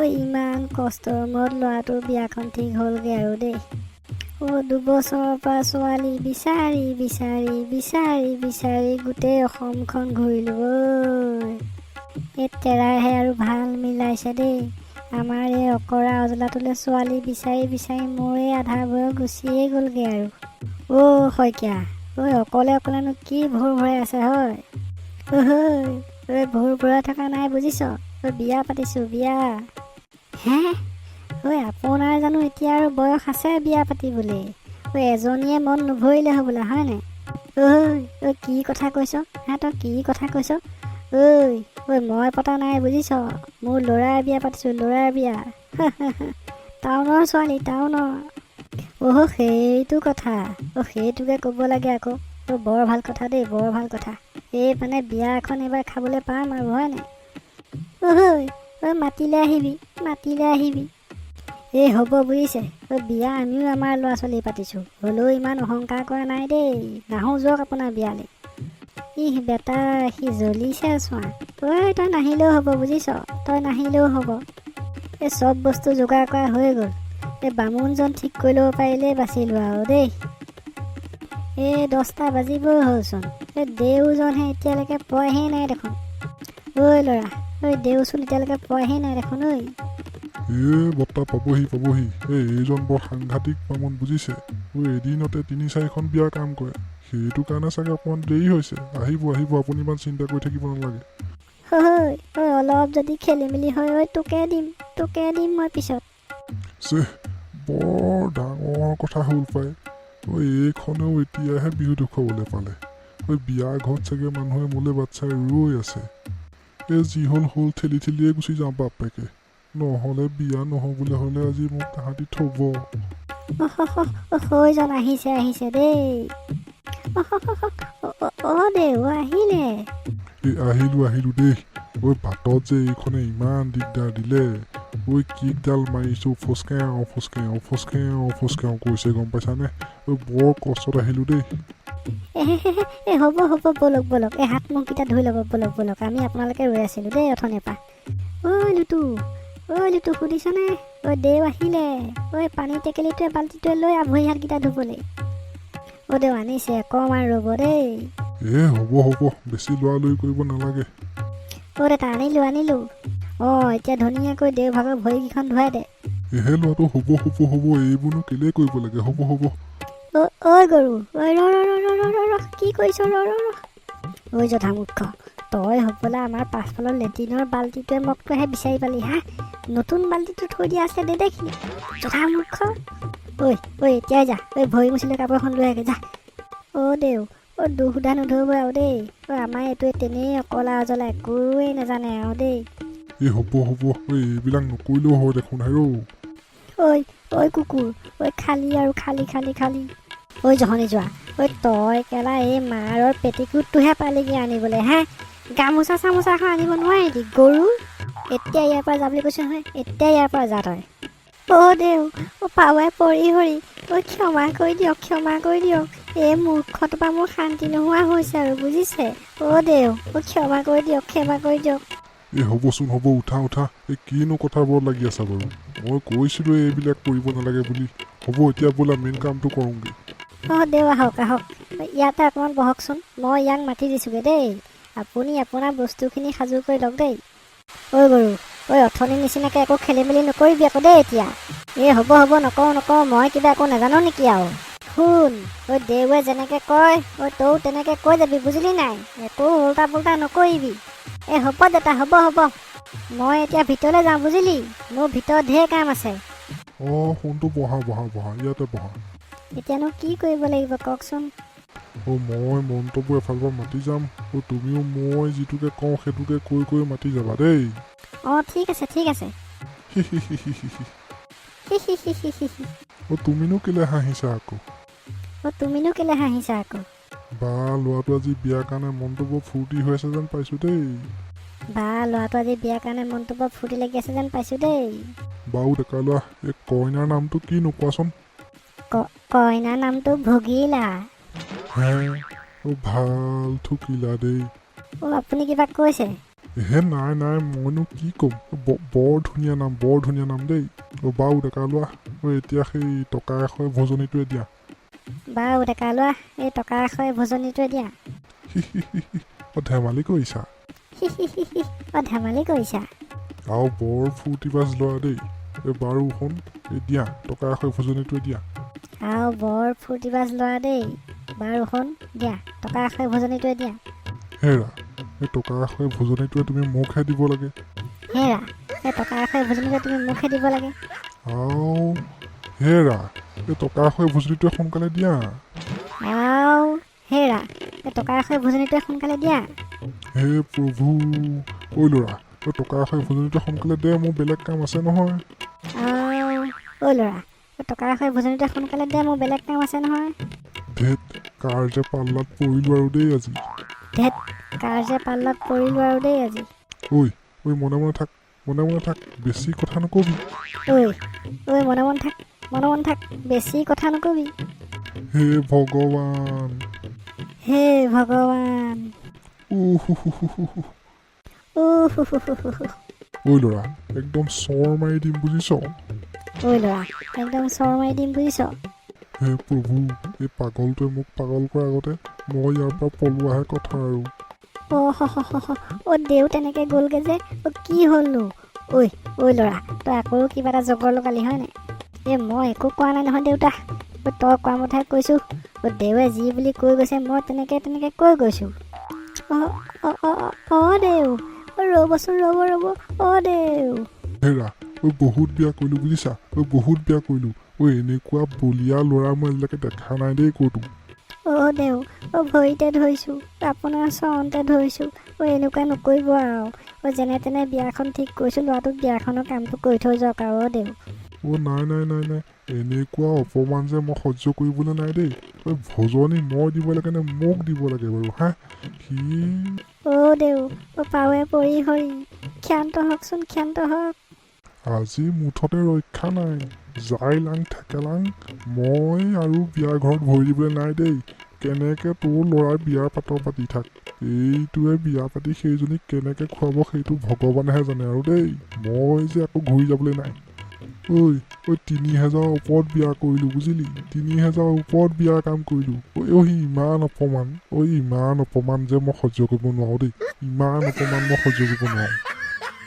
ইমান কষ্টৰ মূৰত ল'ৰাটোৰ বিয়াখন ঠিক হ'লগৈ আৰু দেই। 2 বছৰৰ পৰা ছোৱালী বিচাৰি বিচাৰি বিচাৰি বিচাৰি গোটেই অসমখন ঘূৰিলো এই তেৰাইহে আৰু ভাল মিলাইছে দেই। আমাৰ এই অকৰা অজলাটোলৈ ছোৱালী বিচাৰি বিচাৰি মোৰ এই আধা বয়স গুচিয়ে গ'লগৈ আৰু। শইকীয়া, অকলে অকলেনো কি ভোৰ ভৰাই আছে হয়? ভোৰ ভৰাই থকা নাই বুজিছ? বিয়া পাতিছোঁ, বিয়া। হে? আপোনাৰ জানো এতিয়া আৰু বয়স আছে বিয়া পাতিবলৈ? এজনীয়ে মন নভৰিলে হ'বলা হয় নাই? কি কথা কৈছ? তই কি কথা কৈছ? মই পতা নাই বুজিছ? মোৰ ল'ৰাৰ বিয়া পাতিছোঁ, ল'ৰাৰ বিয়া। টাউনৰ ছোৱালী, টাউনৰ। সেইটো কথা। সেইটোকে ক'ব লাগে আকৌ। বৰ ভাল কথা দেই, বৰ ভাল কথা। এই মানে বিয়া এখন এইবাৰ খাবলৈ পাম আৰু হয় নাই? মাতিলে আহিবি, মাতিলে আহিবি। হ'ব বুজিছে। বিয়া আমিও আমাৰ ল'ৰা ছোৱালী পাতিছোঁ, হ'লেও ইমান অহংকাৰ কৰা নাই দেই। নাহো যাওক আপোনাৰ বিয়ালৈ। বেটা সি জ্বলিছে চোৱা। তই নাহিলেও হ'ব বুজিছ, তই নাহিলেও হ'ব। চব বস্তু যোগাৰ কৰা হৈ গ'ল। বামুণজন ঠিক কৰি ল'ব পাৰিলেই বাচিলোঁ আৰু দেই। 10টা বাজিবই হ'লচোন। দেওজনহে এতিয়ালৈকে পোৱাহি নাই দেখোন। ল'ৰা, দেওচোন এতিয়ালৈকে পোৱাহি নাই দেখোন। বৰ্তা পাবহি পাবহি। এইজন বৰ সাংঘাতিক বামুণ বুজিছে। এদিনতে 3-4খন বিয়াৰ কাম কৰে। সেইটো কাৰণে চাগে অকণমান দেৰি হৈছে। আহিব আহিব, আপুনি ইমান চিন্তা কৰি থাকিব নালাগে। অলপ যদি খেলি মেলি হয় তোকে দিম মই পিছত। বৰ ডাঙৰ কথা হ'ল পায়। এইখনেও এতিয়াহে বিহু দেখুৱাবলৈ পালে। বিয়া ঘৰত চাগে মানুহে মোলে বাট চাই ৰৈ আছে। যি হ'ল ঠেলি ঠেলিয়ে গুচি যাওঁ বাপেকে। নহ'লে বিয়া নহ'বলৈ হ'লে আজি মোক তাহাঁতি থব। সৈজন আহিছে দেই। দেউ আহিলে। আহিলো দেই। বাটত যে এইখনে ইমান দিগদাৰ দিলে। কিকডাল মাৰিছো, ফচকেও কৈছে গম পাইছানে? বৰ কষ্টত আহিলো দেই। হ'ব বলক। হাত মুখকেইটা ধুই ল'ব, বলক। আমি আপোনালোকে ৰৈ আছিলো দেই অথনিৰ পৰা। লিটু সুধিছনে? দেউ আহিলে। পানী টেকেলিটোৱে বাল্টিটোৱে লৈ ভৰি হাতকেইটা ধুবলৈ। দেউ আনিছে, অকণমান ৰ'ব দেই। হ'ব বেছি লৰালৰি কৰিব নালাগে। দেউতা আনিলো। এতিয়া ধুনীয়াকৈ দেউ ভাগৰ ভৰিকেইখন ধুৱাই দে। ল'ৰাটো হ'ব এইবোৰনো কেলে কৰিব লাগে। হ'ব গৰু ৰ কি কৰিছ? ৰ জধা মূৰ্খ, তই হ'বলা আমাৰ পাছফালৰ লেট্ৰিনৰ বাল্টিটোৱে মগটোহে বিচাৰি পালি হা? নতুন বাল্টিটো থৈ দিয়া আছে দেখিলি? জধা মূৰ্খ। এতিয়াই যা, ভৰি মুচিলে কাপোৰ এখন লৈ আগে যা। দেউ দুখ সুধা নধৰিব আৰু দেই। আমাৰ এইটোৱে তেনেই অকলা অজলা একোৱেই নাজানে আৰু দেই। হ'ব এইবিলাক নকৰিলেও হয় দেখোন হেৰৌ। কুকুৰ, খালি আৰু খালি। জহনি যোৱা, তই কেলা এই মাৰৰ পেটিকুটটোহে পালিগৈ আনিবলৈ হা? গামোচা চামোচা এখন আনিব নোৱাৰে নেকি গৰু? এতিয়া ইয়াৰ পৰা যা বুলি কৈছো নহয়, এতিয়া ইয়াৰ পৰা যা তই। দেউ পাৱাই পৰি হৰি। ক্ষমা কৰি দিয়ক। এই মূৰ্খটোৰ পৰা মোৰ শান্তি নোহোৱা হৈছে আৰু বুজিছে? দেউ ক্ষমা কৰি দিয়ক। হ'বচোন হ'ব, উঠা। কিনো কথাবোৰত লাগি আছা বাৰু? মই কৈছিলো এইবিলাক কৰিব নালাগে বুলি। হ'ব এতিয়া বোলা মেইন কামটো কৰোঁগৈ। দেউ আহক। ইয়াতে অকণমান বহকচোন, মই ইয়াক মাতি দিছোঁগৈ দেই। আপুনি আপোনাৰ বস্তুখিনি সাজু কৰি লওক দেই। গৰু, অথনিৰ নিচিনাকৈ একো খেলি মেলি নকৰিবি আকৌ দেই এতিয়া। হ'ব নকওঁ, মই কিবা একো নাজানো নেকি আৰু? শুন, দেউৱে যেনেকৈ কয় তইও তেনেকৈ কৈ যাবি বুজিলি নাই? একো উল্টা পুল্টা নকৰিবি। হ'ব দেউতা, হ'ব। মই এতিয়া ভিতৰলৈ যাওঁ বুজিলি? মোৰ ভিতৰত ঢেৰ কাম আছে। ফোনটো বহা, ইয়াতে বহা। এতিয়ানো কি কৰিব লাগিব কওকচোন? মই মন্তব্য এফালৰ পৰা মাতি যাম। তুমিও মই যিটোকে কওঁ সেইটোকে কৈ মাতি যাবা দেই। ঠিক আছে। তুমিনো কেলে হাঁহিছা আকৌ? বা ল'ৰাটো আজি বিয়াৰ কাৰণে মনটো বৰ ফূৰ্তি হৈ আছে যেন পাইছো দেই। বাৰু ডেকা ল'ৰা, এই কইনাৰ নামটো কি নোকোৱাচোন? কইনাৰ নামটো ভগিলা। ভাল থুকিলা দেই। আপুনি কিবা কৈছে? হে নাই নাই মইনো কি ক'ম বৰ ধুনীয়া নাম দেই বাৰু ডেকা লোৱা এতিয়া সেই টকা এশই ভোজনীটোৱে দিয়া বাৰু ডেকা লোৱা এই টকা এশই ভোজনীটোৱে দিয়া ধেমালি কৰিছা ধেমালি কৰিছা আৰু বৰ ফূৰ্তি বাজ লোৱা দেই বাৰু শুন দিয়া টকা এশই ভোজনীটোৱে দিয়া আৰু বৰ ফূৰ্তি বাজ লোৱা দেই বাৰু শুন দিয়া টকা এশই ভোজনীটোৱে দিয়া হেৰা এই টকা এশই ভোজনীটোৱে তুমি মোকহে দিব লাগে হেৰা এই টকা এশই ভোজনীটোৱে তুমি মোকহে দিব লাগে আৰু হেৰা এই টকা এশই ভোজনীটোৱে সোনকালে দিয়া আৰু হেৰা এই টকা এশই ভোজনীটোৱে সোনকালে দিয়া হে প্ৰভু ঐ ল'ৰা এই টকা এশই ভোজনীটোৱে সোনকালে দে মোৰ বেলেগ কাম আছে নহয় ঐ ল'ৰা এই টকা এশই ভোজনীটোৱে সোনকালে দে মোৰ বেলেগ কাম আছে নহয় ধেত কাৰ যে পাল্লাত পৰিলোঁ আৰু দেই আজি ঐ মনে মনে থাক বেছি কথা নকবি ঐ মনে মনে থাক বেছি কথা নকবি হে ভগৱান ঐ ল'ৰা একদম চৰ মাৰি দিম বুজিছ হে প্ৰভু এই পাগলটোৱে মোক পাগল কৰাৰ আগতে মই ইয়াৰ পৰা পলোৱাহে কথা আৰু দেউ তেনেকে গ'লগে যে কি হ'লনো ঐ ল'ৰা তই আকৌ কিবা এটা জগৰ লগালি হয় নাই মই একো কোৱা নাই নহয় দেউতা তই কোৱা মতেহে কৈছোঁ দেউৱে যি বুলি কৈ গৈছে মই তেনেকে কৈ গৈছোঁ দেউ ৰ'বচোন ৰ'ব দেউ হেৰা বহুত বেয়া কৰিলোঁ বুজিছা বহুত বেয়া কৰিলোঁ এনেকুৱা বলিয়া ল'ৰা মই আজিলৈকে দেখা নাই দেই ক'তো দেউ ভৰিতে ধৰিছোঁ আপোনাৰ চৰণতে ধৰিছোঁ এনেকুৱা নকৰিব আৰু যেনে তেনে বিয়াখন ঠিক কৰিছোঁ ল'ৰাটোক বিয়াখনৰ কামটো কৰি থৈ যাওক আৰু দেউ নাই এনেকুৱা অপমান যে মই সহ্য কৰিবলৈ নাই দেই ভোজনী মই দিব লাগে নে মোক দিব লাগে বাৰু হা দেউ পাৱে পৰি হৰি ক্ষান্ত হওক আজি মুঠতে ৰক্ষা নাই যাই লাং থেকেলাং মই আৰু বিয়া ঘৰত ভৰি দিবলৈ নাই দেই কেনেকে তোৰ ল'ৰাই বিয়াৰ পাতৰ পাতি থাক এইটোৱে বিয়া পাতি সেইজনীক কেনেকে খুৱাব সেইটো ভগৱানেহে জানে আৰু দেই মই যে আকৌ ঘূৰি যাবলৈ নাই ৩,০০০ ওপৰত বিয়া কৰিলোঁ বুজিলি ৩,০০০ ওপৰত বিয়াৰ কাম কৰিলোঁ ইমান অপমান যে মই সহ্য কৰিব নোৱাৰোঁ দেই ইমান অপমান মই সহ্য কৰিব নোৱাৰোঁ